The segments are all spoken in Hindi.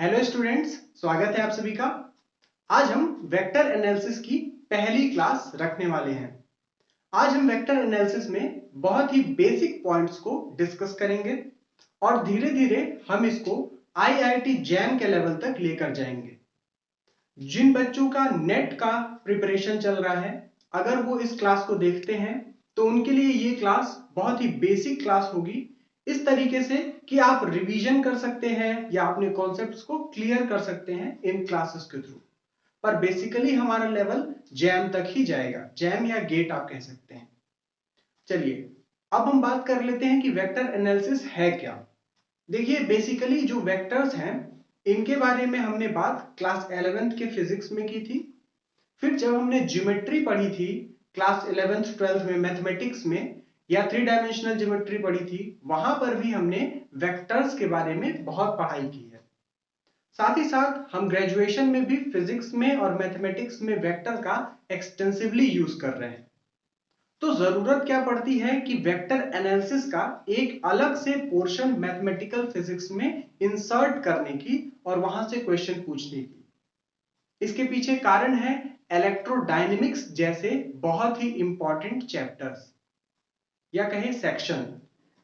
हेलो स्टूडेंट्स, स्वागत है आप सभी का। आज हम वेक्टर एनालिसिस की पहली क्लास रखने वाले हैं। आज हम वेक्टर एनालिसिस में बहुत ही बेसिक पॉइंट्स को डिस्कस करेंगे और धीरे धीरे हम इसको आईआईटी जैम के लेवल तक लेकर जाएंगे। जिन बच्चों का नेट का प्रिपरेशन चल रहा है, अगर वो इस क्लास को देखते हैं तो उनके लिए ये क्लास बहुत ही बेसिक क्लास होगी, इस तरीके से कि आप रिवीजन कर सकते हैं या अपने कॉन्सेप्ट्स को क्लियर कर सकते हैं इन क्लासेस के थ्रू। पर बेसिकली हमारा लेवल जैम तक ही जाएगा, जैम या गेट आप कह सकते हैं। चलिए अब हम बात कर लेते हैं कि वेक्टर एनालिसिस है क्या। देखिए, बेसिकली जो वेक्टर्स हैं इनके बारे में हमने बात क्लास 11th के फिजिक्स में की थी। फिर जब हमने ज्योमेट्री पढ़ी थी क्लास 11th 12th में मैथमेटिक्स में, या 3 डायमेंशनल ज्योमेट्री पढ़ी थी, वहां पर भी हमने वेक्टर्स के बारे में बहुत पढ़ाई की है। साथ ही साथ हम ग्रेजुएशन में भी फिजिक्स में और मैथमेटिक्स में वेक्टर का एक्सटेंसिवली यूज कर रहे हैं। तो जरूरत क्या पड़ती है कि वेक्टर एनालिसिस का एक अलग से पोर्शन मैथमेटिकल फिजिक्स में इंसर्ट करने की और वहां से क्वेश्चन पूछने की। इसके पीछे कारण है इलेक्ट्रोडायनेमिक्स जैसे बहुत ही इंपॉर्टेंट चैप्टर्स या कहें सेक्शन।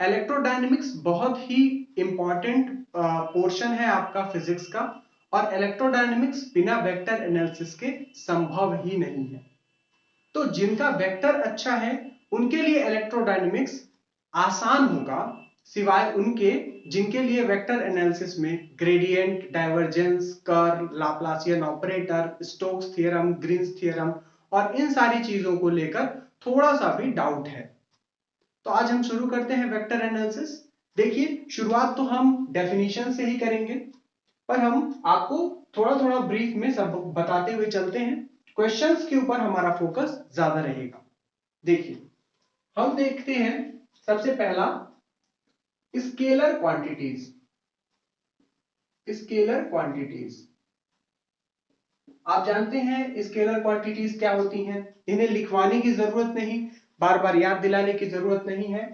इलेक्ट्रोडायनेमिक्स बहुत ही इंपॉर्टेंट पोर्शन है आपका फिजिक्स का, और इलेक्ट्रोडायनेमिक्स बिना वेक्टर एनालिसिस के संभव ही नहीं है। तो जिनका वेक्टर अच्छा है उनके लिए इलेक्ट्रोडायनेमिक्स आसान होगा, सिवाय उनके जिनके लिए वेक्टर एनालिसिस में gradient, divergence, curl, Laplacian operator, Stokes theorem, Green's theorem और इन सारी चीजों को लेकर थोड़ा सा भी डाउट है। तो आज हम शुरू करते हैं वेक्टर एनालिसिस। देखिए, शुरुआत तो हम डेफिनेशन से ही करेंगे, पर हम आपको थोड़ा थोड़ा ब्रीफ में सब बताते हुए चलते हैं। क्वेश्चंस के ऊपर हमारा फोकस ज्यादा रहेगा। देखिए, हम देखते हैं सबसे पहला स्केलर क्वांटिटीज। स्केलर क्वांटिटीज आप जानते हैं स्केलर क्वांटिटीज क्या होती हैं। इन्हें लिखवाने की जरूरत नहीं, बार बार याद दिलाने की जरूरत नहीं है।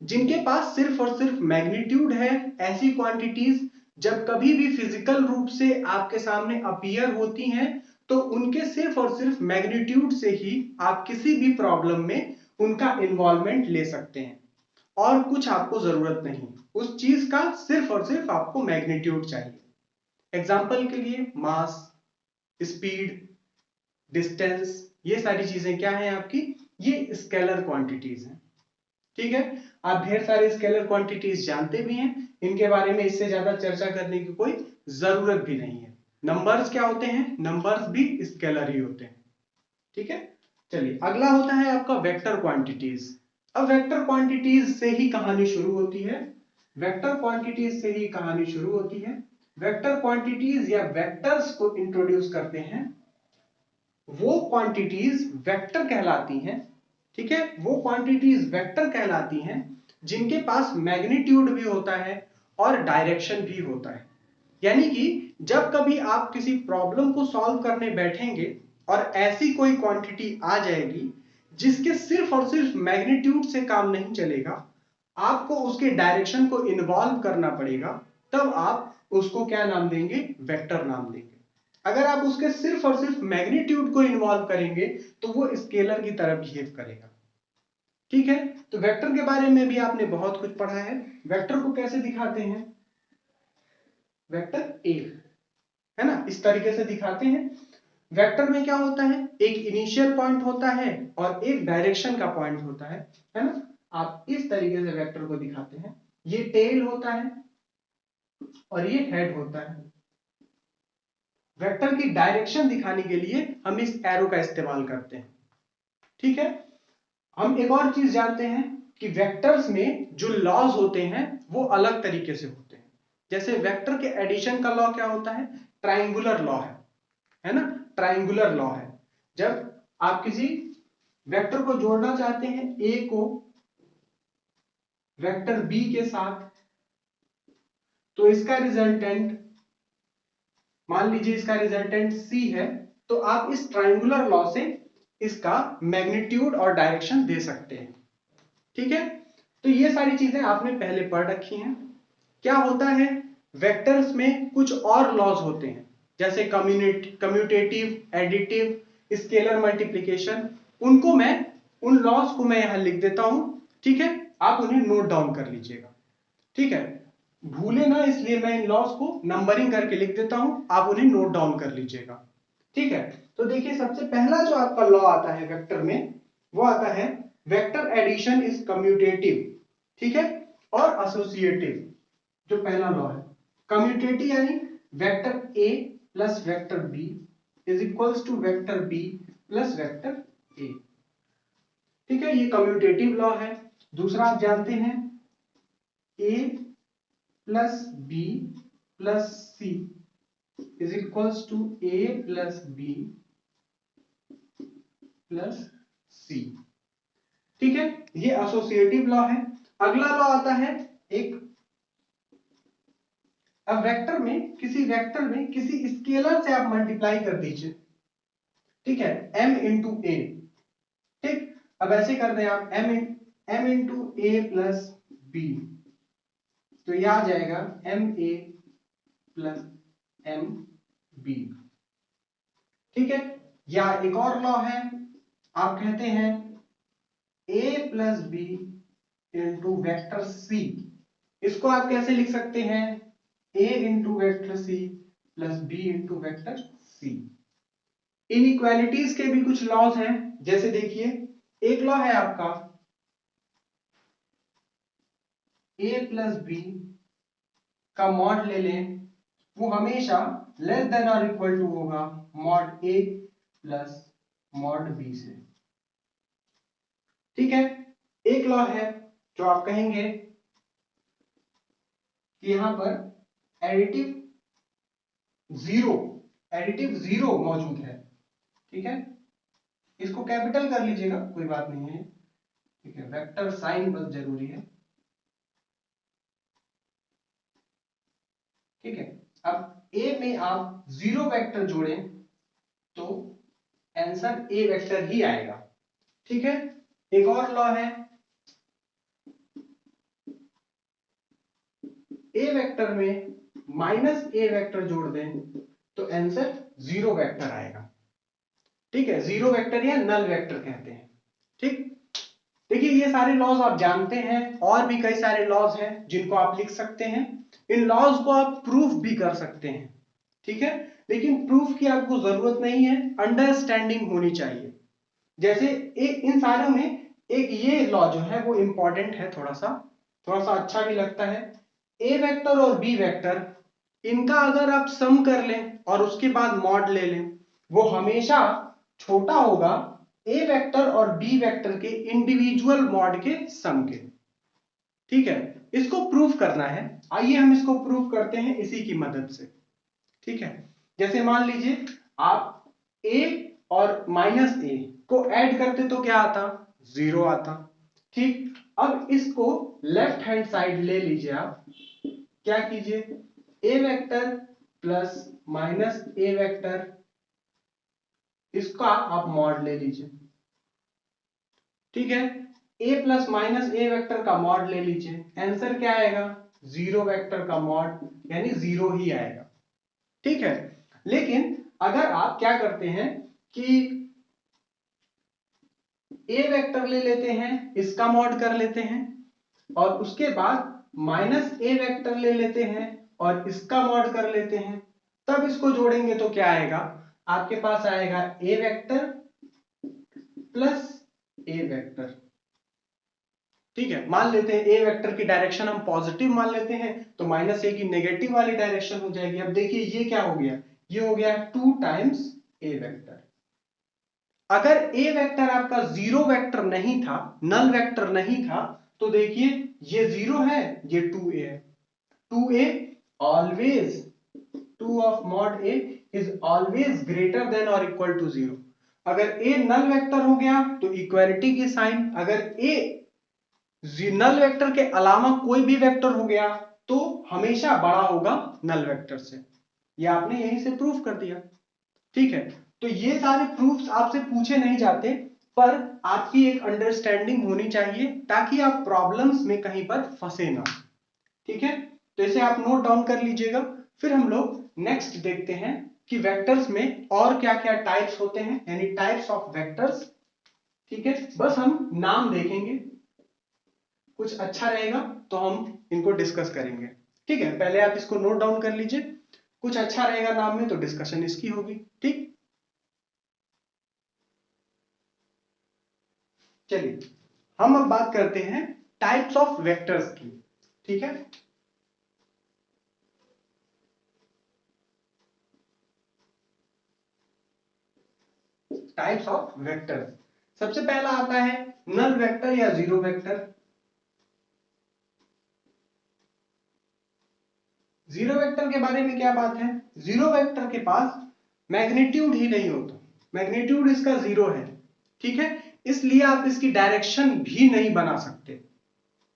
जिनके पास सिर्फ और सिर्फ मैग्नीट्यूड है, ऐसी क्वांटिटीज जब कभी भी फिजिकल रूप से आपके सामने अपीयर होती हैं तो उनके सिर्फ और सिर्फ मैग्नीट्यूड से ही आप किसी भी प्रॉब्लम में उनका इन्वॉल्वमेंट ले सकते हैं, और कुछ आपको जरूरत नहीं। उस चीज का सिर्फ और सिर्फ आपको मैग्नीट्यूड चाहिए। एग्जाम्पल के लिए मास, स्पीड, डिस्टेंस, ये सारी चीजें क्या है आपकी, ये स्केलर क्वांटिटीज हैं। ठीक है, आप ढेर सारे स्केलर क्वांटिटीज जानते भी हैं, इनके बारे में इससे ज्यादा चर्चा करने की कोई जरूरत भी नहीं है। नंबर्स क्या होते हैं, नंबर्स भी स्केलर ही होते हैं। ठीक है, चलिए अगला होता है आपका वेक्टर क्वांटिटीज। अब वेक्टर क्वांटिटीज से ही कहानी शुरू होती है। वेक्टर क्वांटिटीज से ही कहानी शुरू होती है। वेक्टर क्वांटिटीज या वेक्टर्स को इंट्रोड्यूस करते हैं वो क्वांटिटीज वेक्टर कहलाती हैं। ठीक है, वो क्वांटिटीज वेक्टर कहलाती हैं जिनके पास मैग्नीट्यूड भी होता है और डायरेक्शन भी होता है। यानी कि जब कभी आप किसी प्रॉब्लम को सॉल्व करने बैठेंगे और ऐसी कोई क्वांटिटी आ जाएगी जिसके सिर्फ और सिर्फ मैग्नीट्यूड से काम नहीं चलेगा, आपको उसके डायरेक्शन को इन्वॉल्व करना पड़ेगा, तब आप उसको क्या नाम देंगे, वेक्टर नाम देंगे। अगर आप उसके सिर्फ और सिर्फ मैग्नीट्यूड को इन्वॉल्व करेंगे तो वो स्केलर की तरह बिहेव करेगा। ठीक है, तो वेक्टर के बारे में भी आपने बहुत कुछ पढ़ा है। वेक्टर को कैसे दिखाते हैं, वेक्टर ए, है ना, इस तरीके से दिखाते हैं। वेक्टर में क्या होता है, एक इनिशियल पॉइंट होता है और एक डायरेक्शन का पॉइंट होता है ना। आप इस तरीके से वेक्टर को दिखाते हैं। ये टेल होता है और ये हेड होता है। वेक्टर की डायरेक्शन दिखाने के लिए हम इस एरो का इस्तेमाल करते हैं। ठीक है, हम एक और चीज जानते हैं कि वेक्टर्स में जो लॉज होते हैं वो अलग तरीके से होते हैं। जैसे वेक्टर के एडिशन का लॉ क्या होता है, ट्राइंगुलर लॉ है ना, ट्राइंगुलर लॉ है। जब आप किसी वेक्टर को जोड़ना चाहते हैं, ए को वेक्टर बी के साथ, तो इसका रिजल्टेंट, मान लीजिए इसका रिजल्टेंट सी है, तो आप इस ट्राइंगुलर लॉ से इसका मैग्नीट्यूड और डायरेक्शन दे सकते हैं। ठीक है, तो ये सारी चीजें आपने पहले पढ़ रखी हैं। क्या होता है वेक्टर्स में कुछ और लॉज होते हैं, जैसे कम्यूटेटिव, एडिटिव, स्केलर मल्टीप्लिकेशन। उन लॉज को मैं यहां लिख देता हूं, ठीक है, आप उन्हें नोट डाउन कर लीजिएगा, ठीक है, भूले ना, इसलिए मैं इन लॉज को नंबरिंग करके लिख देता हूं, आप उन्हें नोट डाउन कर लीजिएगा, ठीक है। तो देखिए सबसे पहला जो आपका लॉ आता है वेक्टर में, वो आता है वेक्टर एडिशन इज कम्यूटेटिव, ठीक है, और एसोसिएटिव। जो पहला लॉ है कम्यूटेटिव, यानी vector A plus vector B is equals to vector B plus vector A, ठीक है, ये कम्यूटेटिव लॉ है। दूसरा आप जानते हैं A plus B plus C is equals to A plus B plus C, ठीक है, ये एसोसिएटिव लॉ है। अगला लॉ आता है एक, अब वेक्टर में किसी स्केलर से आप मल्टीप्लाई कर दीजिए, ठीक है, m इंटू ए, ठीक, अब ऐसे कर दें आप m into A plus B, तो यह आ जाएगा M A plus M B, ठीक है। या एक और लॉ है, आप कहते हैं a plus B into vector C, इसको आप कैसे लिख सकते हैं, a into vector C plus B into vector C. Inequalities के भी कुछ लॉज हैं, जैसे देखिए एक लॉ है आपका a प्लस बी का मॉड ले लें, वो हमेशा लेस देन और इक्वल टू होगा mod a plus mod b से, ठीक है। एक लॉ है जो आप कहेंगे कि यहां पर एडिटिव जीरो मौजूद है, ठीक है, इसको कैपिटल कर लीजिएगा, कोई बात नहीं है, ठीक है, वेक्टर साइन बस जरूरी है, ठीक है। अब ए में आप जीरो वेक्टर जोड़ें तो आंसर ए वेक्टर ही आएगा, ठीक है। एक और लॉ है ए वेक्टर में माइनस ए वेक्टर जोड़ दें तो आंसर जीरो वेक्टर आएगा, ठीक है, जीरो वेक्टर या नल वेक्टर कहते हैं, ठीक। देखिए ये सारे लॉज आप जानते हैं, और भी कई सारे लॉज हैं जिनको आप लिख सकते हैं, इन लॉज को आप प्रूफ भी कर सकते हैं, ठीक है, लेकिन प्रूफ की आपको जरूरत नहीं है, अंडरस्टैंडिंग होनी चाहिए। जैसे इन सारों में एक ये लॉ जो है वो इंपॉर्टेंट है, थोड़ा सा अच्छा भी लगता है, ए वेक्टर और बी वेक्टर, इनका अगर आप सम कर लें और उसके बाद मॉड ले लें, वो हमेशा छोटा होगा ए वेक्टर और बी वेक्टर के इंडिविजुअल मॉड के सम के, ठीक है। इसको प्रूफ करना है, आइए हम इसको प्रूफ करते हैं इसी की मदद से, ठीक है। जैसे मान लीजिए आप a और माइनस ए को ऐड करते तो क्या आता, जीरो आता, ठीक। अब इसको लेफ्ट हैंड साइड ले लीजिए, आप क्या कीजिए, ए वेक्टर प्लस माइनस ए वेक्टर, इसका आप मॉड ले लीजिए, ठीक है, a plus minus A vector का मॉड ले लीजिए, आंसर क्या आएगा, जीरो वेक्टर का मॉड, यानी जीरो ही आएगा, ठीक है। लेकिन अगर आप क्या करते हैं कि ए वेक्टर ले लेते हैं, इसका मॉड कर लेते हैं, और उसके बाद माइनस ए वेक्टर ले लेते हैं और इसका मॉड कर लेते हैं, तब इसको जोड़ेंगे तो क्या आएगा, आपके पास आएगा ए वेक्टर प्लस ए वेक्टर, ठीक है। मान लेते हैं ए वेक्टर की डायरेक्शन हम पॉजिटिव मान लेते हैं, तो माइनस ए की नेगेटिव वाली डायरेक्शन हो जाएगी। अब देखिए ये क्या हो गया, ये हो गया 2 टाइम्स ए वेक्टर। अगर ए वेक्टर आपका जीरो वेक्टर नहीं था, नल वेक्टर नहीं था, तो देखिए ये जीरो है, ये 2a है, 2a always 2 of mod a is always greater than और इक्वल टू 0। अगर a नल वेक्टर हो गया तो इक्वालिटी की साइन, अगर a नल वेक्टर के अलावा कोई भी वेक्टर हो गया तो हमेशा बड़ा होगा नल वेक्टर से, ये आपने यहीं से प्रूफ कर दिया, ठीक है। तो ये सारे प्रूफ्स आपसे पूछे नहीं जाते, पर आपकी एक अंडरस्टैंडिंग होनी चाहिए ताकि आप प्रॉब्लम्स में कहीं पर फंसे ना, ठीक है। तो इसे आप नोट डाउन कर लीजिएगा। फिर हम लोग नेक्स्ट देखते हैं कि वेक्टर्स में और क्या क्या टाइप्स होते हैं, यानी टाइप्स ऑफ वेक्टर्स। ठीक है, बस हम नाम देखेंगे, कुछ अच्छा रहेगा तो हम इनको डिस्कस करेंगे। ठीक है, पहले आप इसको नोट डाउन कर लीजिए, कुछ अच्छा रहेगा नाम में तो डिस्कशन इसकी होगी। ठीक, चलिए हम अब बात करते हैं टाइप्स ऑफ वेक्टर्स की। ठीक है, टाइप्स ऑफ वेक्टर्स। सबसे पहला आता है नल वेक्टर या जीरो वेक्टर। जीरो वेक्टर के बारे में क्या बात है, जीरो वेक्टर के पास मैग्नीट्यूड ही नहीं होता, मैग्नीट्यूड इसका जीरो है। ठीक है, इसलिए आप इसकी डायरेक्शन भी नहीं बना सकते।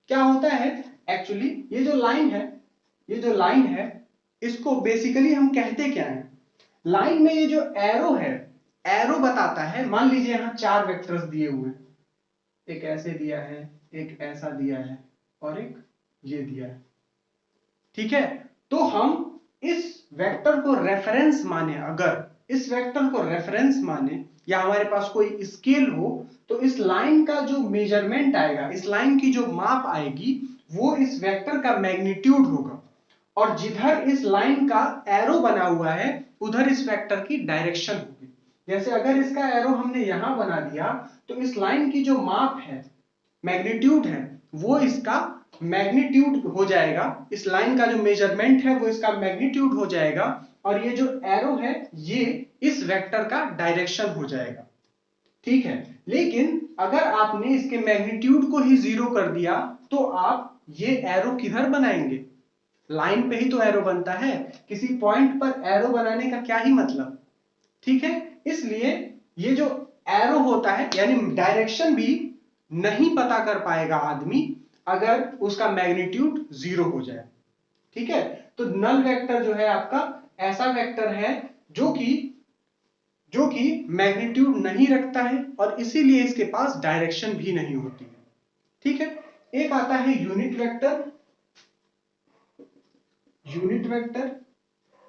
क्या होता है एक्चुअली, ये जो लाइन है, ये जो लाइन है, इसको बेसिकली हम कहते क्या है, लाइन में ये जो एरो है, एरो बताता है, मान लीजिए यहां चार वेक्टर्स दिए हुए हैं, एक ऐसे दिया है, एक ऐसा दिया है और एक ये दिया है। ठीक है, तो हम इस वेक्टर को रेफरेंस माने, अगर इस वेक्टर को रेफरेंस माने या हमारे पास कोई स्केल हो, तो इस लाइन का जो मेजरमेंट आएगा, इस लाइन की जो माप आएगी, वो इस वेक्टर का मैग्नीट्यूड होगा। और जिधर इस लाइन का एरो बना हुआ है उधर इस वेक्टर की डायरेक्शन होगी। जैसे अगर इसका एरो हमने यहां बना दिया तो इस लाइन की जो माप है, मैग्नीट्यूड है, वो इसका मैग्नीट्यूड हो जाएगा, इस लाइन का जो मेजरमेंट है वो इसका मैग्नीट्यूड हो जाएगा, और ये जो एरो है ये इस वेक्टर का डायरेक्शन हो जाएगा। ठीक है, लेकिन अगर आपने इसके मैग्नीट्यूड को ही जीरो कर दिया तो आप ये एरो किधर बनाएंगे, लाइन पे ही तो एरो बनता है, किसी पॉइंट पर एरो बनाने का क्या ही मतलब। ठीक है, इसलिए ये जो एरो होता है, यानी डायरेक्शन भी नहीं पता कर पाएगा आदमी अगर उसका मैग्नीट्यूड जीरो हो जाए। ठीक है, तो नल वेक्टर जो है आपका ऐसा वेक्टर है जो कि मैग्नीट्यूड नहीं रखता है और इसीलिए इसके पास डायरेक्शन भी नहीं होती है। ठीक है, एक आता है unit vector. Unit vector,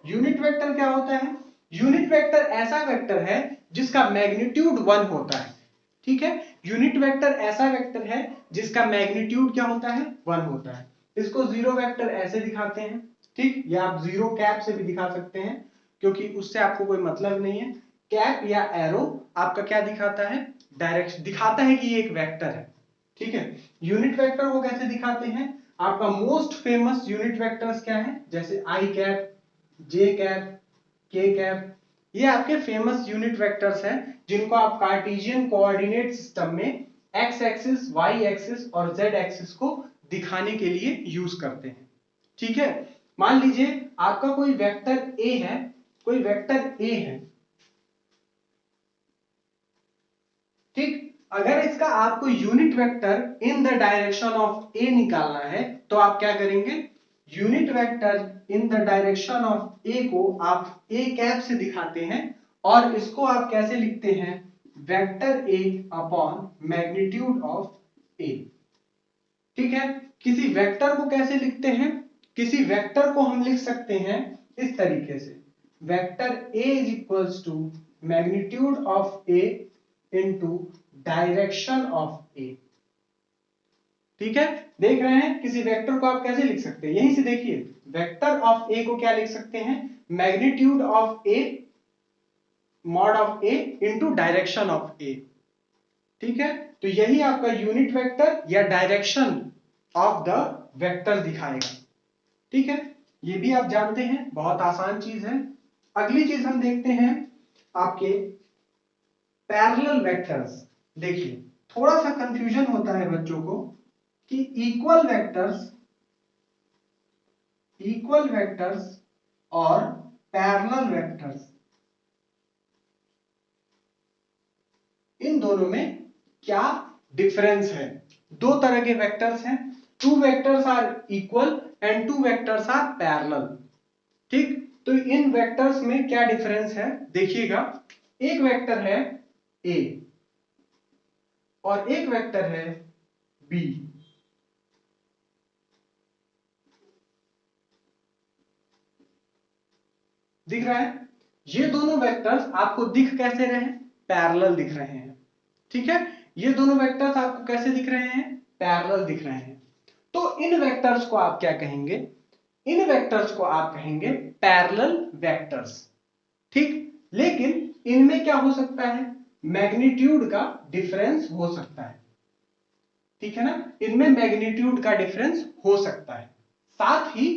unit vector क्या होता है, यूनिट वेक्टर ऐसा वेक्टर है जिसका मैग्नीट्यूड 1 होता है। ठीक है, यूनिट वेक्टर ऐसा वेक्टर है जिसका मैग्नीट्यूड क्या होता है, 1 होता है। इसको जीरो वेक्टर ऐसे दिखाते हैं। ठीक, या आप जीरो कैप से भी दिखा सकते हैं, क्योंकि उससे आपको कोई मतलब नहीं है। कैप या एरो आपका क्या दिखाता है, डायरेक्शन दिखाता है कि ये एक वेक्टर है। ठीक है, यूनिट वेक्टर को कैसे दिखाते हैं, आपका मोस्ट फेमस यूनिट वेक्टर्स क्या है, जैसे आई कैप, जे कैप, के कैप, ये आपके फेमस यूनिट वेक्टर्स हैं जिनको आप कार्टेशियन कोऑर्डिनेट सिस्टम में एक्स एक्सिस, वाई एक्सिस और जेड एक्सिस को दिखाने के लिए यूज करते हैं। ठीक है, मान लीजिए आपका कोई वेक्टर ए है, कोई वेक्टर ए है। ठीक, अगर इसका आपको unit vector in the direction of A निकालना है तो आप क्या करेंगे, unit vector in the direction of A को आप ए कैप से दिखाते हैं और इसको आप कैसे लिखते हैं, vector A upon magnitude of A. ठीक है, किसी वेक्टर को कैसे लिखते हैं, किसी वेक्टर को हम लिख सकते हैं इस तरीके से, vector A is equals to magnitude of A into direction of A. ठीक है, देख रहे हैं किसी वेक्टर को आप कैसे लिख सकते हैं, यहीं से देखिए, वेक्टर ऑफ ए को क्या लिख सकते हैं, magnitude of A mod of A into direction of A. ठीक है, तो यही आपका यूनिट वेक्टर या डायरेक्शन ऑफ द वेक्टर दिखाएगा। ठीक है, ये भी आप जानते हैं, बहुत आसान चीज है। अगली चीज हम देखते हैं आपके पैरेलल वेक्टर्स। देखिए थोड़ा सा कंफ्यूजन होता है बच्चों को कि इक्वल वेक्टर्स और पैरेलल वेक्टर्स, इन दोनों में क्या डिफरेंस है। दो तरह के वेक्टर्स हैं, two vectors are equal and two vectors are parallel. ठीक, तो इन वेक्टर्स में क्या डिफरेंस है देखिएगा, एक वेक्टर है ए और एक वेक्टर है बी। दिख रहा है? ये दोनों वेक्टर्स आपको दिख कैसे रहे हैं? पैरेलल दिख रहे हैं। ठीक है, ये दोनों वेक्टर्स आपको कैसे दिख रहे हैं? पैरेलल दिख रहे हैं। तो इन वेक्टर्स को आप क्या कहेंगे? इन वेक्टर्स को आप कहेंगे पैरेलल वेक्टर्स। ठीक, लेकिन इनमें क्या हो सकता है? मैग्नीट्यूड का डिफरेंस हो सकता है। ठीक है ना, इनमें मैग्नीट्यूड का डिफरेंस हो सकता है। साथ ही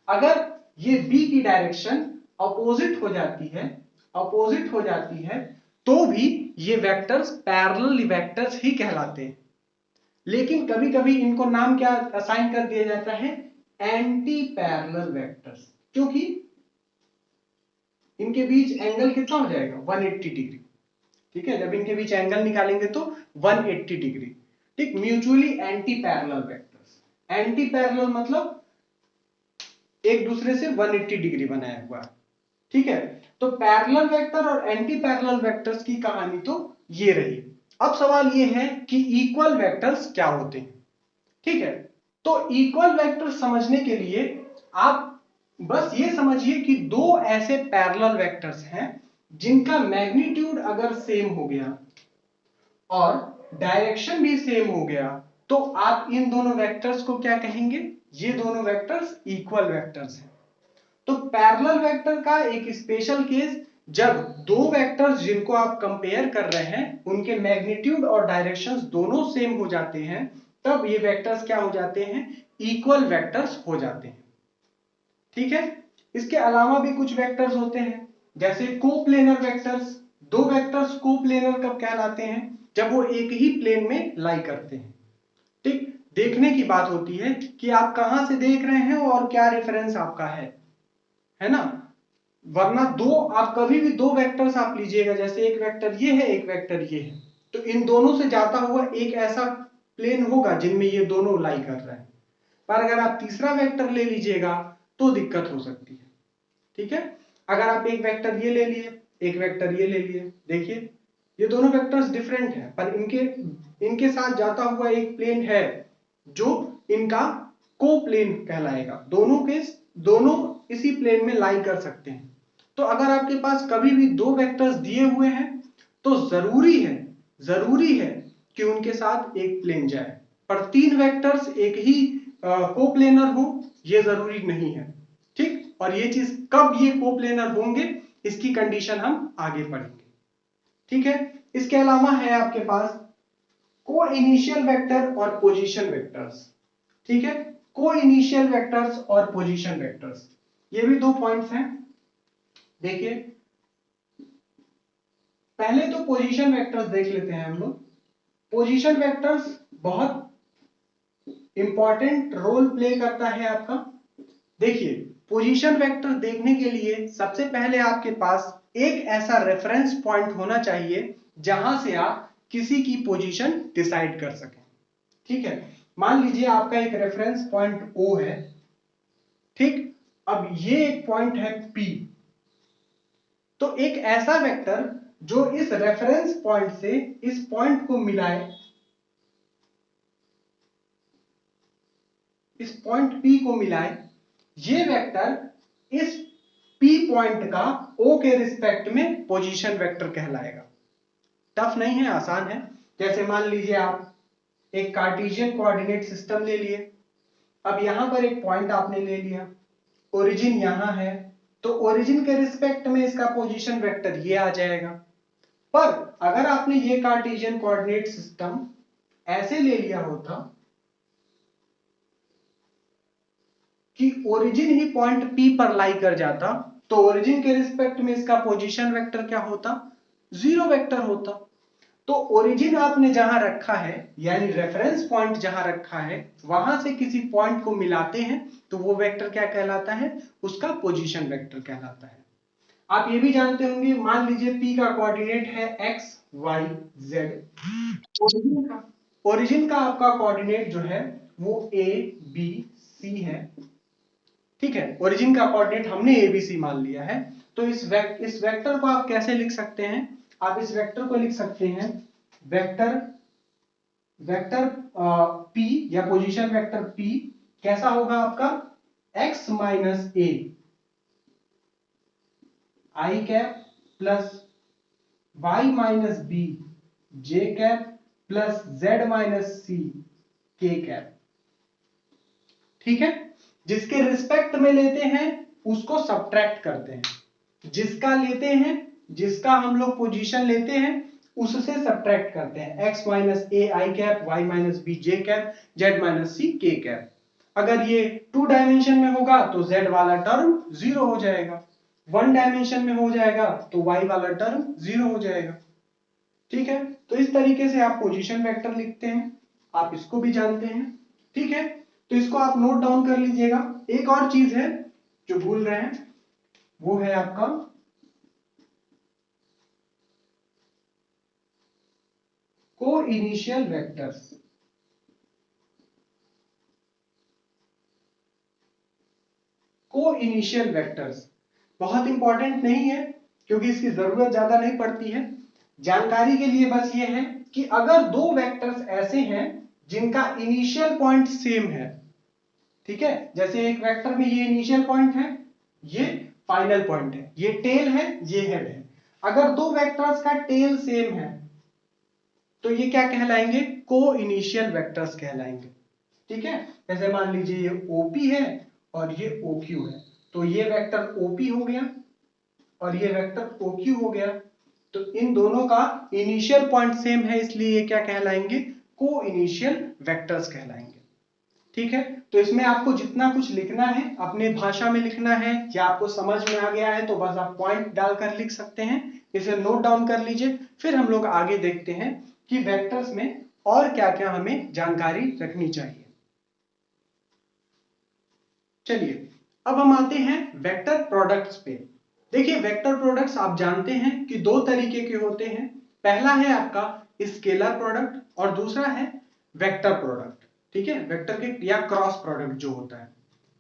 अगर ये बी की डायरेक्शन अपोजिट हो जाती है, अपोजिट हो जाती है, तो भी ये वेक्टर्स पैरेलल वेक्टर्स ही कहलाते हैं। लेकिन कभी कभी इनको नाम क्या असाइन कर दिया जाता है? एंटी पैरेलल वेक्टर्स, क्योंकि इनके बीच एंगल कितना हो जाएगा? 180 डिग्री। ठीक है, जब इनके बीच एंगल निकालेंगे तो 180 डिग्री। ठीक, mutually anti parallel vectors. Anti parallel मतलब एक दूसरे से 180 डिग्री बनाया हुआ। ठीक है, तो पैरेलल वेक्टर और एंटी पैरेलल वेक्टर्स की कहानी तो ये रही। अब सवाल ये है कि इक्वल वेक्टर्स क्या होते हैं? ठीक है, तो इक्वल वेक्टर समझने के लिए आप बस ये समझिए कि दो ऐसे पैरेलल वेक्टर्स हैं जिनका मैग्नीट्यूड अगर सेम हो गया और डायरेक्शन भी सेम हो गया, तो आप इन दोनों वेक्टर्स को क्या कहेंगे? ये दोनों वेक्टर्स इक्वल वेक्टर्स हैं। तो पैरेलल वेक्टर का एक स्पेशल केस, जब दो वेक्टर्स जिनको आप कंपेयर कर रहे हैं उनके मैग्नीट्यूड और डायरेक्शंस दोनों सेम हो जाते हैं, तब ये वेक्टर्स क्या हो जाते हैं? इक्वल वेक्टर्स हो जाते हैं। ठीक है, इसके अलावा भी कुछ वेक्टर्स होते हैं, जैसे कोप्लेनर वेक्टर्स। दो वेक्टर्स कोप्लेनर कब कहलाते हैं? जब वो एक ही प्लेन में लाई करते हैं। ठीक, देखने की बात होती है कि आप कहां से देख रहे हैं और क्या रेफरेंस आपका है ना? वरना दो, आप कभी भी दो वेक्टर्स आप लीजिएगा, जैसे एक वेक्टर ये है, एक वेक्टर ये है, तो इन दोनों से जाता हुआ एक ऐसा प्लेन होगा जिनमें ये दोनों लाई कर रहे हैं। पर अगर आप तीसरा वेक्टर ले लीजिएगा तो दिक्कत हो सकती है। ठीक है, अगर आप एक वेक्टर ये ले लिए, एक वेक्टर ये ले लिए, देखिए ये दोनों वेक्टर्स डिफरेंट हैं, पर इनके साथ जाता हुआ एक प्लेन है जो इनका कोप्लेन कहलाएगा। दोनों इसी प्लेन में लाई कर सकते हैं। तो अगर आपके पास कभी भी दो वेक्टर्स दिए हुए हैं तो जरूरी है कि उनके साथ एक प्लेन जाए। पर तीन वेक्टर्स एक ही कोप्लेनर हो ये जरूरी नहीं है। ठीक, और ये चीज कब ये कोप्लेनर होंगे इसकी कंडीशन हम आगे पढ़ेंगे। ठीक है, इसके अलावा है आपके पास को इनिशियल वेक्टर और पोजीशन वेक्टर्स। ठीक है, को इनिशियल वेक्टर्स और पोजीशन वेक्टर्स, ये भी दो पॉइंट्स हैं। देखिए, पहले तो पोजीशन वेक्टर्स देख लेते हैं हम लोग। पोजीशन वेक्टर्स बहुत इंपॉर्टेंट रोल प्ले करता है आपका। देखिए, पोजीशन वेक्टर देखने के लिए सबसे पहले आपके पास एक ऐसा रेफरेंस पॉइंट होना चाहिए जहां से आप किसी की पोजीशन डिसाइड कर सकें। ठीक है, मान लीजिए आपका एक रेफरेंस पॉइंट O है। ठीक, अब ये एक पॉइंट है P। तो एक ऐसा वेक्टर जो इस रेफरेंस पॉइंट से इस पॉइंट को मिलाए, इस पॉइंट P को मिलाए, ये वेक्टर इस P पॉइंट का O के रिस्पेक्ट में पोजीशन वेक्टर कहलाएगा। टफ नहीं है, आसान है। जैसे मान लीजिए आप एक कार्टेशियन कोऑर्डिनेट सिस्टम ले लिए। अब यहां पर एक पॉइंट आपने ले लिया, ओरिजिन यहां है, तो ओरिजिन के रिस्पेक्ट में इसका पोजीशन वेक्टर ये आ जाएगा। पर अगर आपने ये कार्टेशियन कोऑर्डिनेट सिस्टम ऐसे ले लिया होता कि ओरिजिन ही पॉइंट P पर लाई कर जाता, तो ओरिजिन के रिस्पेक्ट में इसका पोजीशन वेक्टर क्या होता? 0 वेक्टर होता। तो ओरिजिन आपने जहां रखा है, यानी रेफरेंस पॉइंट जहां रखा है, वहां से किसी पॉइंट को मिलाते हैं तो वो वेक्टर क्या कहलाता है? उसका पोजीशन वेक्टर कहलाता है। आप ये भी जानते होंगे, मान लीजिए P का कोऑर्डिनेट है x y z। ओरिजिन का आपका कोऑर्डिनेट जो है वो a b c है। ठीक है, ओरिजिन का कोऑर्डिनेट हमने ABC मान लिया है। तो इस वेक्टर को आप कैसे लिख सकते हैं? आप इस वेक्टर को लिख सकते हैं वेक्टर P या पोजीशन वेक्टर P कैसा होगा आपका? x minus a। I cap plus Y minus B J cap plus Z minus C K cap. ठीक है, जिसके रिस्पेक्ट में लेते हैं उसको सब्ट्रैक्ट करते हैं, जिसका लेते हैं, जिसका हम लोग पोजीशन लेते हैं उससे सब्ट्रैक्ट करते हैं। x minus A I cap, y minus B J cap, z minus C K cap. अगर ये 2 डायमेंशन में होगा तो z वाला टर्म 0 हो जाएगा, 1 डायमेंशन में हो जाएगा तो y वाला टर्म 0 हो जाएगा। ठीक है, तो इस तरीके से आप पोजीशन वेक्टर लिखते हैं, आप इसको भी जानते हैं। ठीक है, तो इसको आप नोट डाउन कर लीजिएगा। एक और चीज है जो भूल रहे हैं, वो है आपका को इनिशियल वेक्टर्स। को इनिशियल वेक्टर्स बहुत इंपॉर्टेंट नहीं है क्योंकि इसकी जरूरत ज्यादा नहीं पड़ती है। जानकारी के लिए बस ये है कि अगर दो वेक्टर्स ऐसे हैं जिनका इनिशियल पॉइंट सेम है, ठीक है, जैसे एक वेक्टर में ये इनिशियल पॉइंट है, ये फाइनल पॉइंट है, ये टेल है, ये हेड है। अगर दो वेक्टर्स का टेल सेम है तो ये क्या कहलाएंगे? को इनिशियल वेक्टर्स कहलाएंगे। ठीक है, जैसे मान लीजिए ये OP है और ये OQ है, तो ये वेक्टर OP हो गया और ये वेक्टर OQ हो गया, तो इन दोनों का इनिशियल पॉइंट सेम है, इसलिए ये क्या कहलाएंगे? को इनिशियल वेक्टर्स कहलाएंगे। ठीक है, तो इसमें आपको जितना कुछ लिखना है अपने भाषा में लिखना है, या आपको समझ में आ गया है तो बस आप पॉइंट डालकर लिख सकते हैं, इसे नोट डाउन कर लीजिए। फिर हम लोग आगे देखते हैं कि वेक्टर्स में और क्या क्या हमें जानकारी रखनी चाहिए। चलिए अब हम आते हैं वेक्टर प्रोडक्ट्स पे। देखिए वेक्टर प्रोडक्ट्स आप जानते हैं कि दो तरीके के होते हैं, पहला है आपका स्केलर प्रोडक्ट और दूसरा है वेक्टर प्रोडक्ट। ठीक है, वेक्टर के या क्रॉस प्रोडक्ट जो होता है।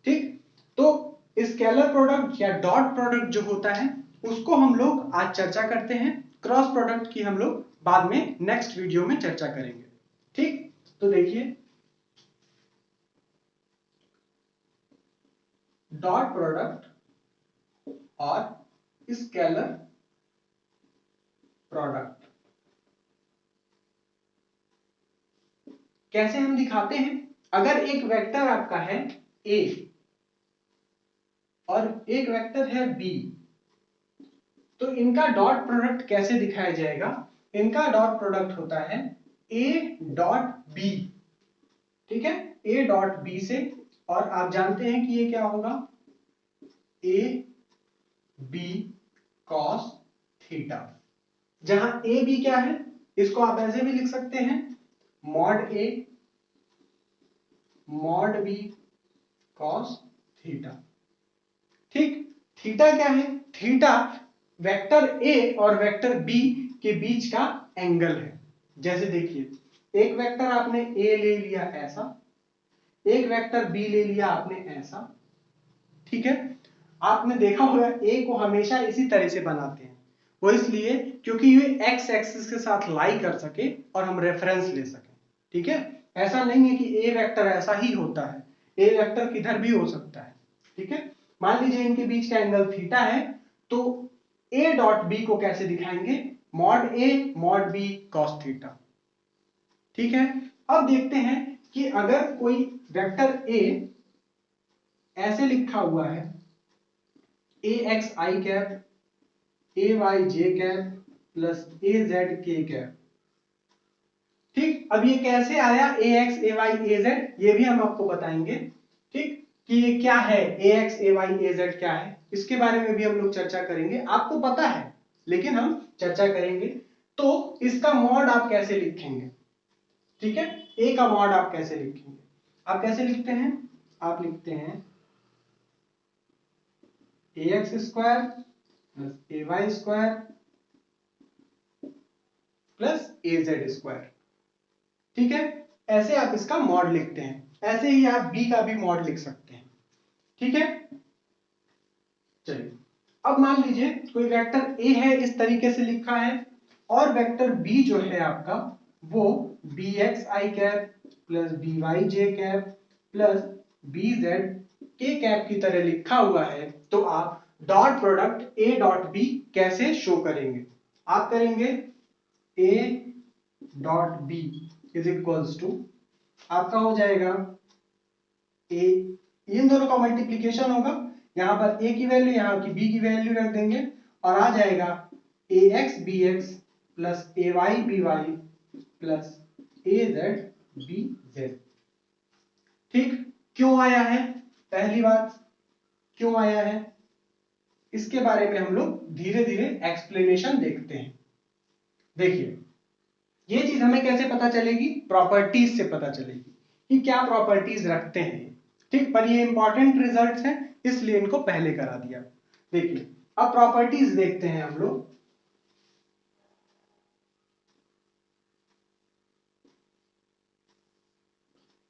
ठीक, तो स्केलर प्रोडक्ट या डॉट प्रोडक्ट जो होता है उसको हम लोग आज चर्चा करते हैं, क्रॉस प्रोडक्ट की हम लोग बाद में नेक्स्ट वीडियो में चर्चा करेंगे। ठीक, तो देखिए डॉट प्रोडक्ट और स्केलर प्रोडक्ट कैसे हम दिखाते हैं? अगर एक वेक्टर आपका है A और एक वेक्टर है B, तो इनका डॉट प्रोडक्ट कैसे दिखाया जाएगा? इनका डॉट प्रोडक्ट होता है A डॉट B। ठीक है, A डॉट B से, और आप जानते हैं कि ये क्या होगा? A B cos theta. जहां A B क्या है, इसको आप ऐसे भी लिख सकते हैं, mod A mod B cos theta. ठीक, थीटा क्या है? थीटा वेक्टर A और वेक्टर B के बीच का एंगल है। जैसे देखिए एक वेक्टर आपने A ले लिया ऐसा, एक वेक्टर B ले लिया आपने ऐसा। ठीक है, आपने देखा होगा A को हमेशा इसी तरह से बनाते हैं, वो इसलिए क्योंकि ये x एक्सिस के साथ लाई कर सके और हम रेफरेंस ले सके। ठीक है, ऐसा नहीं है कि A वेक्टर ऐसा ही होता है, A वेक्टर किधर भी हो सकता है। ठीक है, मान लीजिए इनके बीच का एंगल थीटा है, तो A डॉट B को कैसे दिखाएंगे? Mod A mod B cos theta. ठीक है, अब देखते हैं कि अगर कोई वेक्टर A ऐसे लिखा हुआ है ax I cap ay j cap plus az k cap. ठीक, अब ये कैसे आया ax ay az, ये भी हम आपको बताएंगे। ठीक, कि ये क्या है ax ay az क्या है, इसके बारे में भी हम लोग चर्चा करेंगे। आपको पता है लेकिन हम चर्चा करेंगे। तो इसका मॉड आप कैसे लिखेंगे? ठीक है, a का मॉड आप कैसे लिखेंगे? आप कैसे लिखते हैं? आप लिखते हैं ax square plus ay square plus az square. ठीक है, ऐसे आप इसका मॉड लिखते हैं। ऐसे ही आप b का भी मॉड लिख सकते हैं। ठीक है, चलिए अब मान लीजिए कोई वेक्टर a है, इस तरीके से लिखा है, और वेक्टर b जो है आपका वो bx i cap plus by j cap plus bz k cap की तरह लिखा हुआ है, तो आप dot product A dot B कैसे शो करेंगे। आप करेंगे A dot B is equals to, आपका हो जाएगा ए, इन दोनों का मल्टीप्लीकेशन होगा, यहां पर ए की वैल्यू यहां की बी की वैल्यू रख देंगे और आ जाएगा ए एक्स बी एक्स प्लस ए वाई बी वाई प्लस ए जेड बी जेड। ठीक, क्यों आया है, पहली बात क्यों आया है, इसके बारे में हम लोग धीरे धीरे एक्सप्लेनेशन देखते हैं। देखिए ये चीज हमें कैसे पता चलेगी, प्रॉपर्टीज से पता चलेगी कि क्या प्रॉपर्टीज रखते हैं। ठीक, पर ये इंपॉर्टेंट रिजल्ट्स हैं इसलिए इनको पहले करा दिया। देखिए अब प्रॉपर्टीज देखते हैं हम लोग।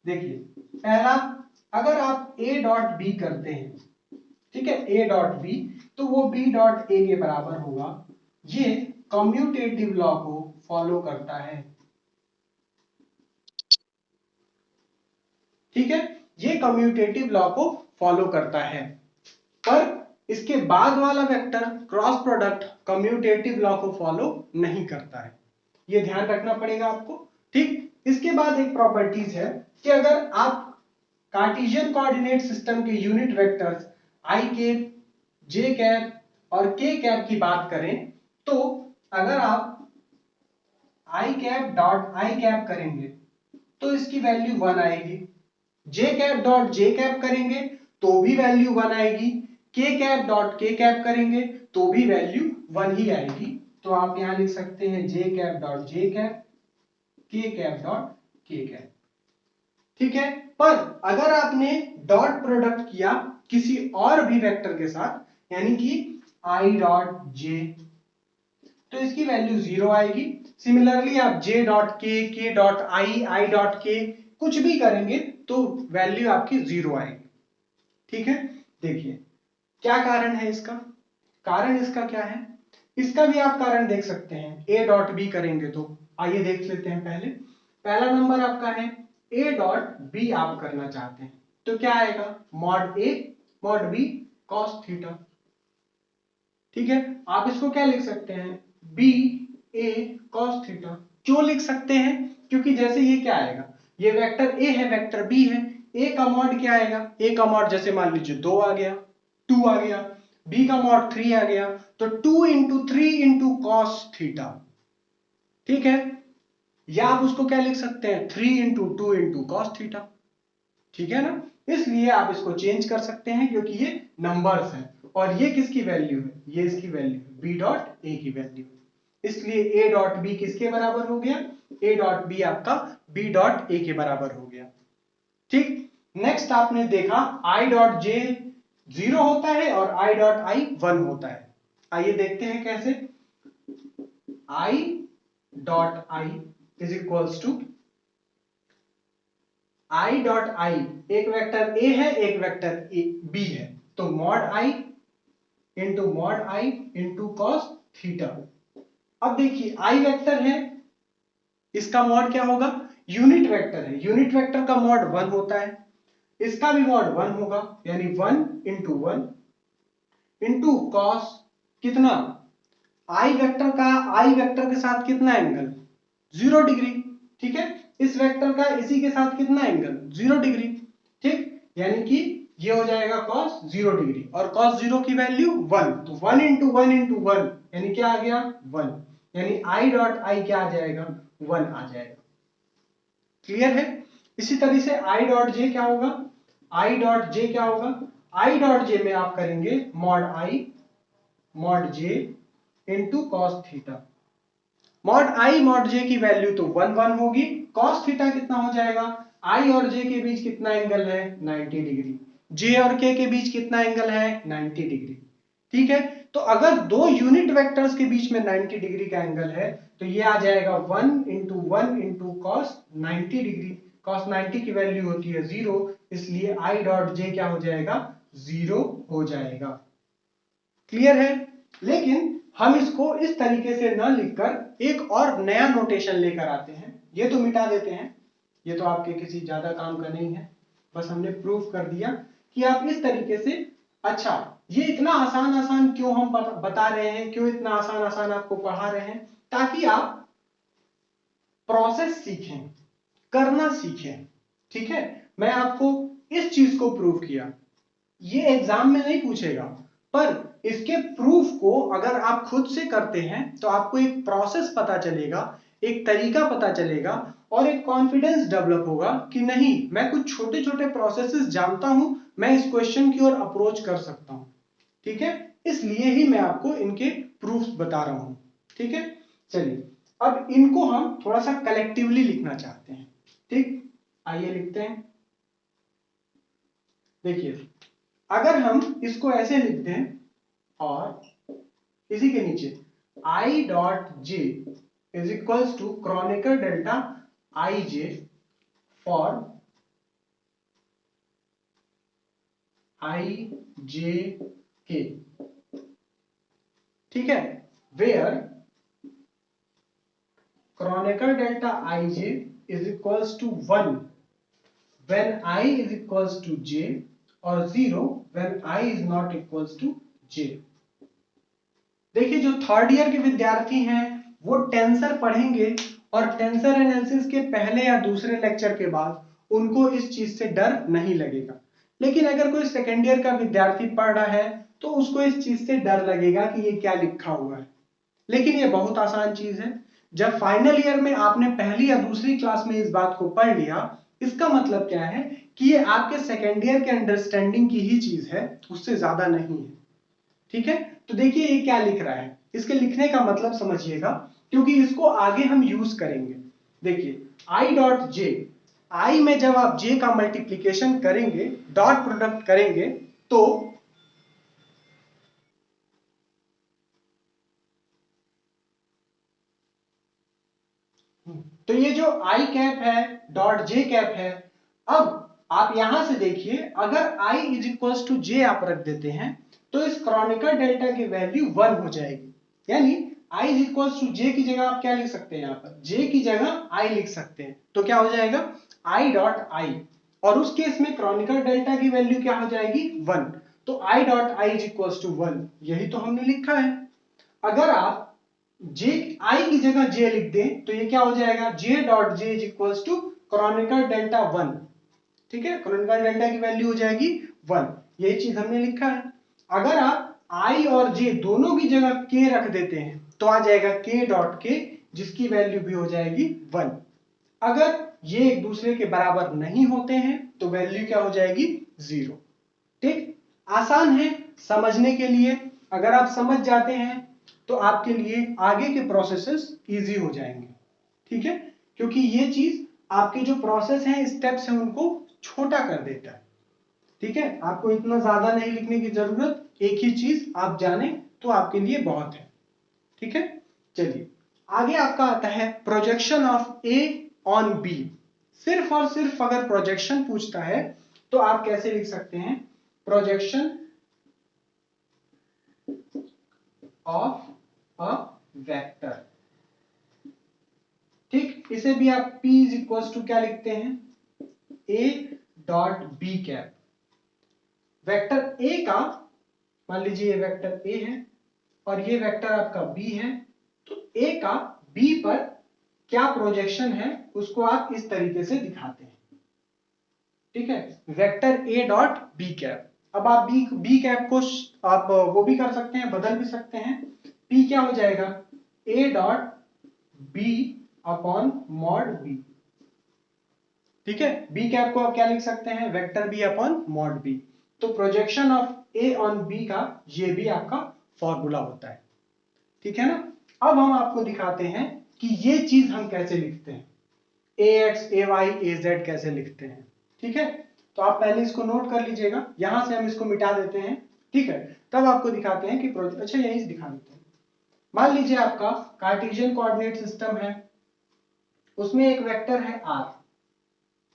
देखिए पहला, अगर आप ए डॉट बी करते हैं, ठीक है, ए डॉट बी, तो वो बी डॉट ए के बराबर होगा। ये कम्यूटेटिव लॉ को फॉलो करता है। ठीक है, ये कम्यूटेटिव लॉ को फॉलो करता है, पर इसके बाद वाला vector cross product commutative law को फॉलो नहीं करता है, ये ध्यान रखना पड़ेगा आपको। ठीक, इसके बाद एक प्रॉपर्टीज है कि अगर आप कार्टेशियन कोऑर्डिनेट सिस्टम के यूनिट वेक्टर्स आई कैप, जे कैप और के कैप की बात करें, तो अगर आप आई कैप डॉट आई कैप करेंगे तो इसकी वैल्यू 1 आएगी, जे कैप डॉट जे कैप करेंगे तो भी वैल्यू 1 आएगी, के कैप डॉट के कैप करेंगे तो भी वैल्यू 1 ही आएगी। तो आप यहां लिख सकते हैं जे कैप डॉट जे कैप, के कैप डॉट के कैप। ठीक है, पर अगर आपने डॉट प्रोडक्ट किया किसी और भी वेक्टर के साथ, यानी कि आई डॉट जे, तो इसकी वैल्यू 0 आएगी। सिमिलरली आप जे डॉट के डॉट आई डॉट के कुछ भी करेंगे तो वैल्यू आपकी 0 आएगी। ठीक है, देखिए क्या कारण है इसका, कारण इसका क्या है, इसका भी आप कारण देख सकते हैं। ए डॉट बी करेंगे तो आइए देख लेते हैं। पहले पहला नंबर आपका है ए डॉट बी आप करना चाहते हैं, तो क्या आएगा, mod A mod B cos theta. ठीक है, आप इसको क्या लिख सकते हैं, बी ए कॉस थीटा। क्यों लिख सकते हैं, क्योंकि जैसे ये क्या आएगा, ये वेक्टर ए है वेक्टर बी है, ए का मॉड क्या आएगा, ए का मॉड जैसे मान लीजिए 2 आ गया, 2 आ गया, बी का मॉड 3 आ गया, तो 2 इंटू 3 इंटू कॉस थीटा। ठीक है, या आप उसको क्या लिख सकते हैं, 3 इंटू 2 इंटू कॉस थीटा। ठीक है ना, इसलिए आप इसको चेंज कर सकते हैं क्योंकि ये नंबर्स हैं और ये किसकी वैल्यू है, ये इसकी वैल्यू है, बी डॉट ए की वैल्यू, इसलिए ए डॉट बी किसके बराबर हो गया, ए डॉट बी आपका बी डॉट ए के बराबर हो गया। ठीक, नेक्स्ट आपने देखा आई डॉट जे 0 होता है और आई डॉट आई 1 होता है। आइए देखते हैं कैसे, I dot I is equals to, I dot I, एक वेक्टर ए है एक वेक्टर बी है, तो mod I into cos theta. अब देखिए आई वेक्टर है, इसका मॉड क्या होगा, यूनिट वेक्टर है, यूनिट वेक्टर का मॉड 1 होता है, इसका भी मॉड 1 होगा, यानी 1 इंटू कॉस कितना, आई वेक्टर के साथ कितना एंगल, 0 डिग्री। ठीक है, इस वेक्टर का इसी के साथ कितना एंगल, 0 डिग्री। ठीक, यानी कि ये हो जाएगा cos 0 डिग्री और cos 0 की वैल्यू 1, तो 1 इंटू 1 यानी क्या आ गया 1, यानी आई डॉट आई क्या आ जाएगा 1 आ जाएगा। क्लियर है, इसी तरह से आई डॉट जे क्या होगा, आई डॉट जे क्या होगा, आई डॉट जे में आप करेंगे mod I mod J into cos theta. Mod I mod J की वैल्यू तो 1 होगी, कॉस थीटा कितना हो जाएगा, आई और जे के बीच कितना एंगल है 90 डिग्री, जे और के बीच कितना एंगल है 90 डिग्री। ठीक है, तो अगर दो यूनिट वेक्टर्स के बीच में 90 डिग्री का एंगल है तो ये आ जाएगा 1 इंटू कॉस 90 डिग्री, कॉस 90 की वैल्यू होती है 0, इसलिए आई डॉट जे क्या हो जाएगा 0 हो जाएगा। क्लियर है, लेकिन हम इसको इस तरीके से न लिखकर एक और नया नोटेशन लेकर आते हैं, ये तो मिटा देते हैं, ये तो आपके किसी ज्यादा काम का नहीं है, बस हमने प्रूफ कर दिया कि आप इस तरीके से अच्छा, ये इतना आसान आसान क्यों हम बता रहे हैं, क्यों इतना आसान आसान आपको पढ़ा रहे हैं? ताकि आप प्रोसेस सीखें, करना सीखें। ठीक है, मैं आपको इस चीज को प्रूव किया, ये एग्जाम में नहीं पूछेगा, पर इसके प्रूफ को अगर आप खुद से करते हैं तो आपको एक प्रोसेस पता चलेगा, एक तरीका पता चलेगा और एक कॉन्फिडेंस डेवलप होगा कि नहीं, मैं कुछ छोटे छोटे प्रोसेसेस जानता हूं, मैं इस क्वेश्चन की ओर अप्रोच कर सकता हूं। ठीक है, इसलिए ही मैं आपको इनके प्रूफ्स बता रहा हूं। ठीक है, चलिए अब इनको हम थोड़ा सा कलेक्टिवली लिखना चाहते हैं। ठीक, आइए लिखते हैं। देखिए, अगर हम इसको ऐसे लिख दें और इसी के नीचे I dot J is equals to Kronecker delta I J for I J के। ठीक है, where Kronecker delta I J is equals to 1 when I is equals to j और 0 when I is not equals to j। देखिए, जो थर्ड ईयर के विद्यार्थी हैं वो टेंसर पढ़ेंगे और टेंसर एनालिसिस के पहले या दूसरे लेक्चर के बाद उनको इस चीज से डर नहीं लगेगा। लेकिन अगर कोई सेकेंड ईयर का विद्यार्थी पढ़ रहा है तो उसको इस चीज से डर लगेगा कि ये क्या लिखा हुआ है। लेकिन ये बहुत आसान चीज है। जब फाइनल ईयर में आपने पहली या दूसरी क्लास में इस बात को पढ़ लिया, इसका मतलब क्या है कि ये आपके सेकेंड ईयर के अंडरस्टैंडिंग की ही चीज है, उससे ज्यादा नहीं है। ठीक है, तो देखिए ये क्या लिख रहा है, इसके लिखने का मतलब समझिएगा, क्योंकि इसको आगे हम यूज करेंगे। देखिए, आई डॉट जे, आई में जब आप जे का मल्टीप्लीकेशन करेंगे, डॉट प्रोडक्ट करेंगे, तो ये जो आई कैप है डॉट जे कैप है। अब आप यहां से देखिए, अगर i इज इक्वल टू जे आप रख देते हैं तो इस क्रॉनिकल डेल्टा की वैल्यू 1 हो जाएगी। यानी i इज इक्वल टू जे की जगह आप क्या लिख सकते हैं, यहां पर j की जगह i लिख सकते हैं। तो क्या हो जाएगा, i डॉट आई, और उस केस में क्रॉनिकल डेल्टा की वैल्यू क्या हो जाएगी, 1। तो i dot I is equal to 1, यही तो हमने लिखा है। अगर आप जे आई की जगह जे लिख दें तो ये क्या हो जाएगा, J dot J is equal to Kronecker delta 1। ठीक है, क्रॉनिकल डेल्टा की वैल्यू हो जाएगी 1, यही चीज हमने लिखा है। अगर आप आई और जे दोनों की जगह के रख देते हैं तो आ जाएगा के डॉट के, जिसकी वैल्यू भी हो जाएगी 1। अगर ये एक दूसरे के बराबर नहीं होते हैं तो वैल्यू क्या हो जाएगी, 0। ठीक, आसान है समझने के लिए। अगर आप समझ जाते हैं तो आपके लिए आगे के प्रोसेसेस इजी हो जाएंगे। ठीक है, क्योंकि ये चीज आपके जो प्रोसेस हैं, स्टेप्स हैं, उनको छोटा कर देता है। ठीक है, आपको इतना ज्यादा नहीं लिखने की जरूरत, एक ही चीज आप जाने तो आपके लिए बहुत है। ठीक है, चलिए आगे आपका आता है projection of A on B. सिर्फ और सिर्फ अगर प्रोजेक्शन पूछता है तो आप कैसे लिख सकते हैं, प्रोजेक्शन ऑफ अ वेक्टर। ठीक, इसे भी आप P इज इक्वल टू क्या लिखते हैं, A dot B cap. Vector A का, मान लीजिए ये वेक्टर A है और ये वेक्टर आपका B है, तो A का B पर क्या प्रोजेक्शन है उसको आप इस तरीके से दिखाते हैं। ठीक है, vector A dot B cap. अब आप बी कैप को आप वो भी कर सकते हैं, बदल भी सकते हैं। P क्या हो जाएगा, A dot B upon mod B. ठीक है, बी कैप को आप क्या लिख सकते हैं, vector B upon mod B. तो projection of A on B का ये भी आपका फॉर्मूला होता है। ठीक है ना, अब हम आपको दिखाते हैं कि ये चीज हम कैसे लिखते हैं, ए एक्स ए वाई ए जेड कैसे लिखते हैं। ठीक है, तो आप पहले इसको नोट कर लीजिएगा, यहां से हम इसको मिटा देते हैं। ठीक है, तब आपको दिखाते हैं कि अच्छा यहीं से दिखा देते हैं। मान लीजिए आपका कार्टेशियन कोऑर्डिनेट सिस्टम है, उसमें एक वेक्टर है r।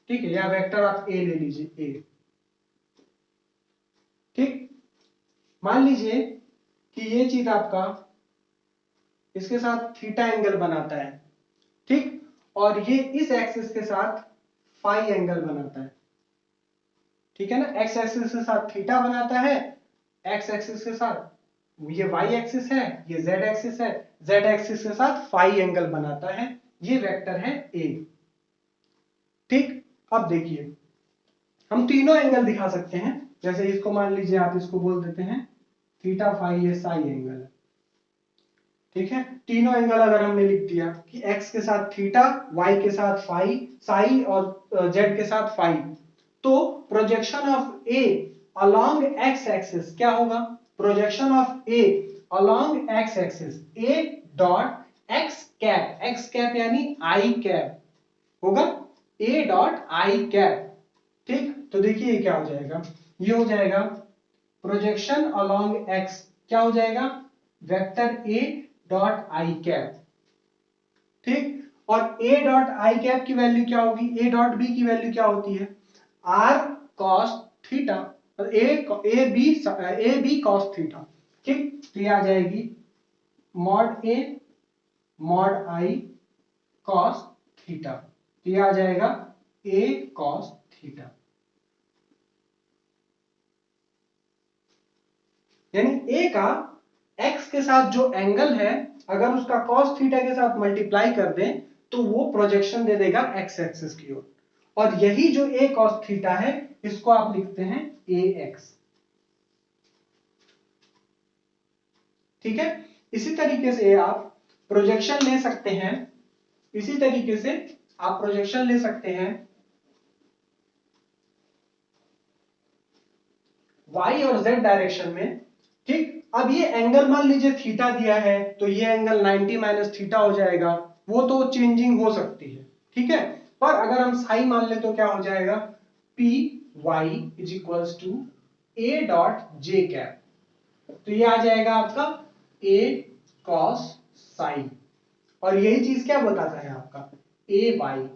ठीक है, या वेक्टर आप ए ले लीजिए, ए। ठीक, मान लीजिए कि ये चीज आपका इसके साथ थीटा एंगल बनाता है। ठीक, और ये इस एक्सिस के साथ फाई एंगल बनाता है। ठीक है ना, एक्स एक्सिस के साथ थीटा बनाता है एक्स एक्सिस के साथ, ये वाई एक्सिस है, ये जेड एक्सिस है, जेड एक्सिस के साथ फाई एंगल बनाता है, ये वेक्टर है ए। ठीक, अब देखिए हम तीनों एंगल दिखा सकते हैं, जैसे इसको मान लीजिए आप इसको बोल देते हैं थीटा फाई, ये साई एंगल है। ठीक है, तीनों एंगल अगर हमने लिख दिया कि x के साथ थीटा, y के साथ फाई, साई और z के साथ फाई, तो projection of a along x axis क्या होगा? Projection of a along x axis a dot x cap यानी i कैप होगा a डॉट i कैप। ठीक, तो देखिए ये क्या हो जाएगा, ये हो जाएगा प्रोजेक्शन अलोंग x, क्या हो जाएगा? Vector a dot I cap. ठीक, और a डॉट आई कैप की वैल्यू क्या होगी? a डॉट b की वैल्यू क्या होती है? r cos theta, A B cos theta. ठीक, तो ये आ जाएगी mod a mod i cos theta, तो ये आ जाएगा a cos थीटा। यानी a का x के साथ जो एंगल है, अगर उसका cos थीटा के साथ मल्टीप्लाई कर दें तो वो प्रोजेक्शन दे देगा x एक्सिस की ओर, और यही जो a cos थीटा है इसको आप लिखते हैं ax। ठीक है, इसी तरीके से आप प्रोजेक्शन ले सकते हैं, इसी तरीके से आप प्रोजेक्शन ले सकते हैं y और z डायरेक्शन में। ठीक, अब ये एंगल मान लीजिए थीटा दिया है, तो ये एंगल 90 माइनस थीटा हो जाएगा, वो तो चेंजिंग हो सकती है। ठीक है, पर अगर हम साई मान ले तो क्या हो जाएगा? P Y is equals to A dot J cap, तो ये आ जाएगा आपका ए कॉस साई, और यही चीज क्या बताता है आपका? ए वाई।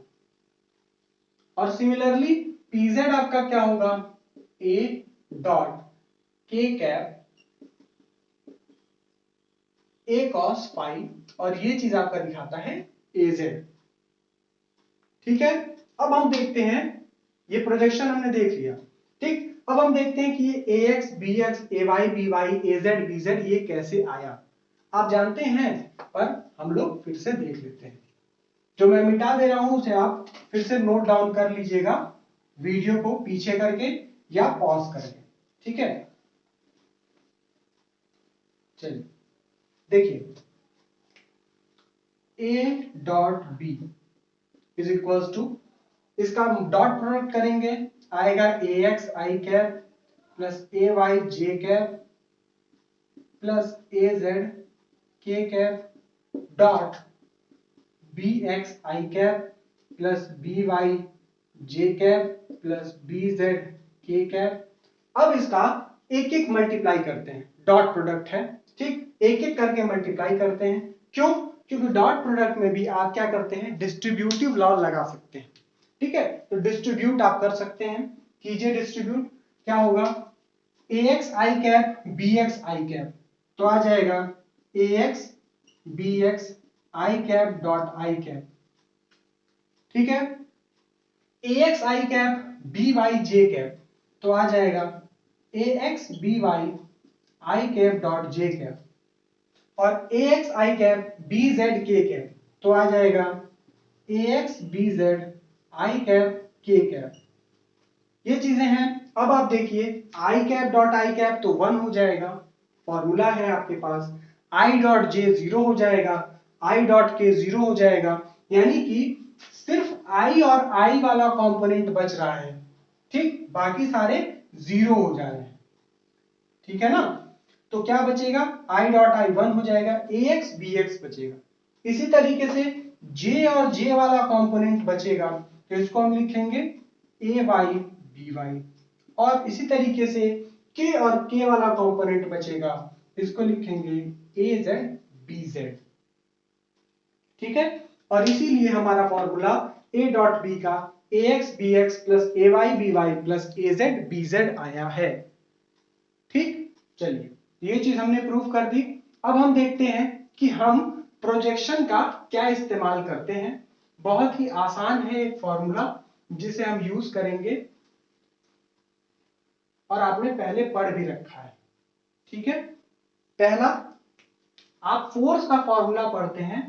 और सिमिलरली पीजेड आपका क्या होगा? ए डॉट के कैप ए कॉस फाई, और ये चीज आपका दिखाता है az। ठीक है, अब हम देखते हैं, ये प्रोजेक्शन हमने देख लिया। ठीक, अब हम देखते हैं कि ये ax bx ay by az bz ये कैसे आया। आप जानते हैं, पर हम लोग फिर से देख लेते हैं। जो मैं मिटा दे रहा हूं उसे आप फिर से नोट डाउन कर लीजिएगा, वीडियो को पीछे करके या पॉज करके। ठीक है, चलिए देखिए, a dot b is equals to, इसका डॉट प्रोडक्ट करेंगे, आएगा ax I cap plus ay j cap plus az k cap dot bx I cap plus by j cap plus bz k cap. अब इसका एक एक मल्टीप्लाई करते हैं, डॉट प्रोडक्ट है। ठीक, एक एक करके मल्टीप्लाई करते हैं। क्यों? क्योंकि डॉट प्रोडक्ट में भी आप क्या करते हैं? डिस्ट्रीब्यूटिव लॉ लगा सकते हैं। ठीक है, तो डिस्ट्रीब्यूट आप कर सकते हैं, कीजिए डिस्ट्रीब्यूट। क्या होगा? ax I cap bx I cap, तो आ जाएगा ax bx I cap dot I cap. ठीक है, ax I cap by j cap, तो आ जाएगा ax by I cap dot j cap, और ax I cap bz k cap, तो आ जाएगा ax bz आई कैप k कैप। ये चीजें हैं। अब आप देखिए आई कैप डॉट आई कैप तो 1 हो जाएगा, फॉर्मूला है आपके पास। आई डॉट जे 0 हो जाएगा, आई डॉट के 0 हो जाएगा, यानी कि सिर्फ आई और आई वाला कंपोनेंट बच रहा है। ठीक, बाकी सारे 0 हो जा रहे हैं। ठीक है ना, तो क्या बचेगा? आई डॉट आई 1 हो जाएगा, ax bx बचेगा। इसी तरीके से j और j वाला कंपोनेंट बचेगा, तो इसको हम लिखेंगे ay by, और इसी तरीके से k और k वाला कंपोनेंट बचेगा, इसको लिखेंगे az bz। ठीक है, और इसीलिए हमारा फॉर्मूला a डॉट b का ax bx plus ay by plus az bz आया है। ठीक, चलिए ये चीज हमने प्रूफ कर दी। अब हम देखते हैं कि हम प्रोजेक्शन का क्या इस्तेमाल करते हैं। बहुत ही आसान है एक फॉर्मूला जिसे हम यूज करेंगे, और आपने पहले पढ़ भी रखा है। ठीक है, पहला आप फोर्स का फॉर्मूला पढ़ते हैं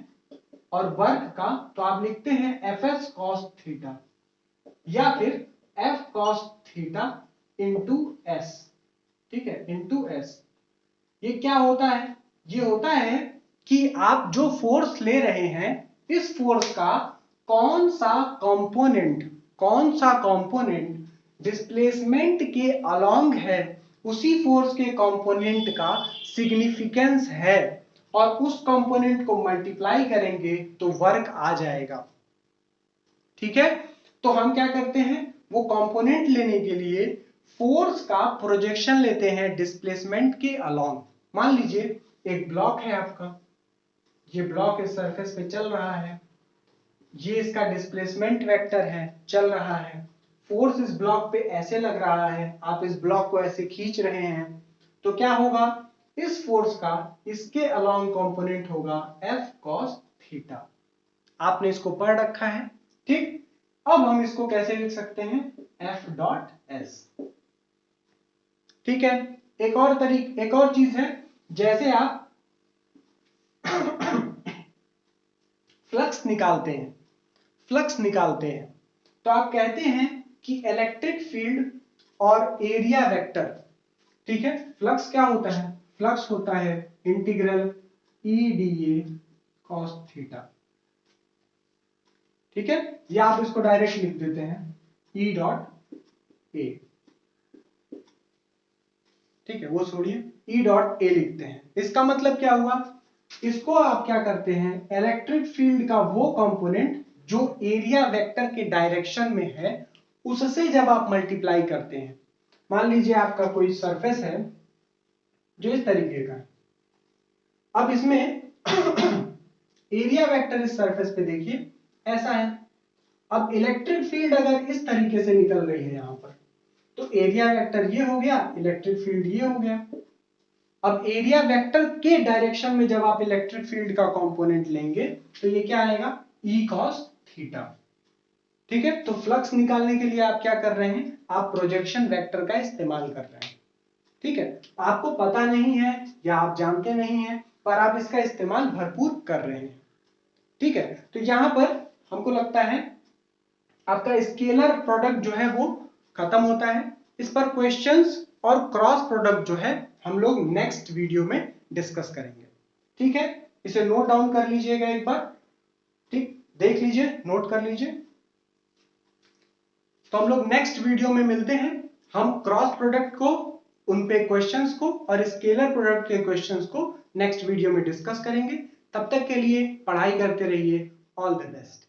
और वर्क का तो आप लिखते हैं Fs cos थीटा या फिर F cos theta into S, ठीक है, इंटू एस। ये क्या होता है? ये होता है कि आप जो फोर्स ले रहे हैं इस फोर्स का कौन सा कंपोनेंट डिस्प्लेसमेंट के अलोंग है, उसी फोर्स के कंपोनेंट का सिग्निफिकेंस है, और उस कंपोनेंट को मल्टीप्लाई करेंगे तो वर्क आ जाएगा। ठीक है, तो हम क्या करते हैं, वो कंपोनेंट लेने के लिए फोर्स का प्रोजेक्शन लेते हैं डिस्प्लेसमेंट के अलोंग। मान लीजिए एक ब्लॉक है आपका, ये ब्लॉक इस सरफेस पे चल रहा है, ये इसका डिस्प्लेसमेंट वेक्टर है, चल रहा है, फोर्स इस ब्लॉक पे ऐसे लग रहा है, आप इस ब्लॉक को ऐसे खींच रहे हैं, तो क्या होगा, इस फोर्स का इसके अलोंग कंपोनेंट होगा F cos थीटा। आपने इसको पढ़ रखा है, ठीक। अब हम इसको कैसे लिख सकते हैं, F डॉट S। ठीक है, एक और चीज है, जैसे आप फ्लक्स निकालते हैं तो आप कहते हैं कि इलेक्ट्रिक फील्ड और एरिया वेक्टर, ठीक है, फ्लक्स क्या होता है, फ्लक्स होता है इंटीग्रल EdA cos थीटा। ठीक है, या आप इसको डायरेक्ट लिख देते हैं E डॉट ए, ठीक है, वो छोड़िए, E डॉट ए लिखते हैं। इसका मतलब क्या हुआ, इसको आप क्या करते हैं, इलेक्ट्रिक फील्ड का वो कंपोनेंट जो एरिया वेक्टर के डायरेक्शन में है उससे जब आप मल्टीप्लाई करते हैं, मान लीजिए आपका कोई सरफेस है जो इस तरीके का है, अब इसमें एरिया वेक्टर इस सरफेस पे देखिए ऐसा है, अब इलेक्ट्रिक फील्ड अगर इस तरीके से निकल रही है यहां पर, तो एरिया वेक्टर ये हो गया, इलेक्ट्रिक फील्ड ये हो गया। अब एरिया वेक्टर के डायरेक्शन में जब आप इलेक्ट्रिक फील्ड का कंपोनेंट लेंगे तो ये क्या आएगा, E cos थीटा। ठीक है, तो फ्लक्स निकालने के लिए आप क्या कर रहे हैं, आप प्रोजेक्शन वेक्टर का इस्तेमाल कर रहे हैं। ठीक है, आपको पता नहीं है या आप जानते नहीं है, पर आप इसका इस्तेमाल भरपूर कर रहे हैं। ठीक है, तो यहां पर हमको लगता है आपका स्केलर प्रोडक्ट जो है वो खत्म होता है। इस पर क्वेश्चंस और क्रॉस प्रोडक्ट जो है हम लोग नेक्स्ट वीडियो में डिस्कस करेंगे। ठीक है, इसे नोट डाउन कर लीजिएगा एक बार, ठीक, देख लीजिए, नोट कर लीजिए। तो हम लोग नेक्स्ट वीडियो में मिलते हैं, हम क्रॉस प्रोडक्ट को, उन पे क्वेश्चंस को और स्केलर प्रोडक्ट के क्वेश्चंस को नेक्स्ट वीडियो में डिस्कस करेंगे। तब तक के लिए पढ़ाई करते रहिए। All the best.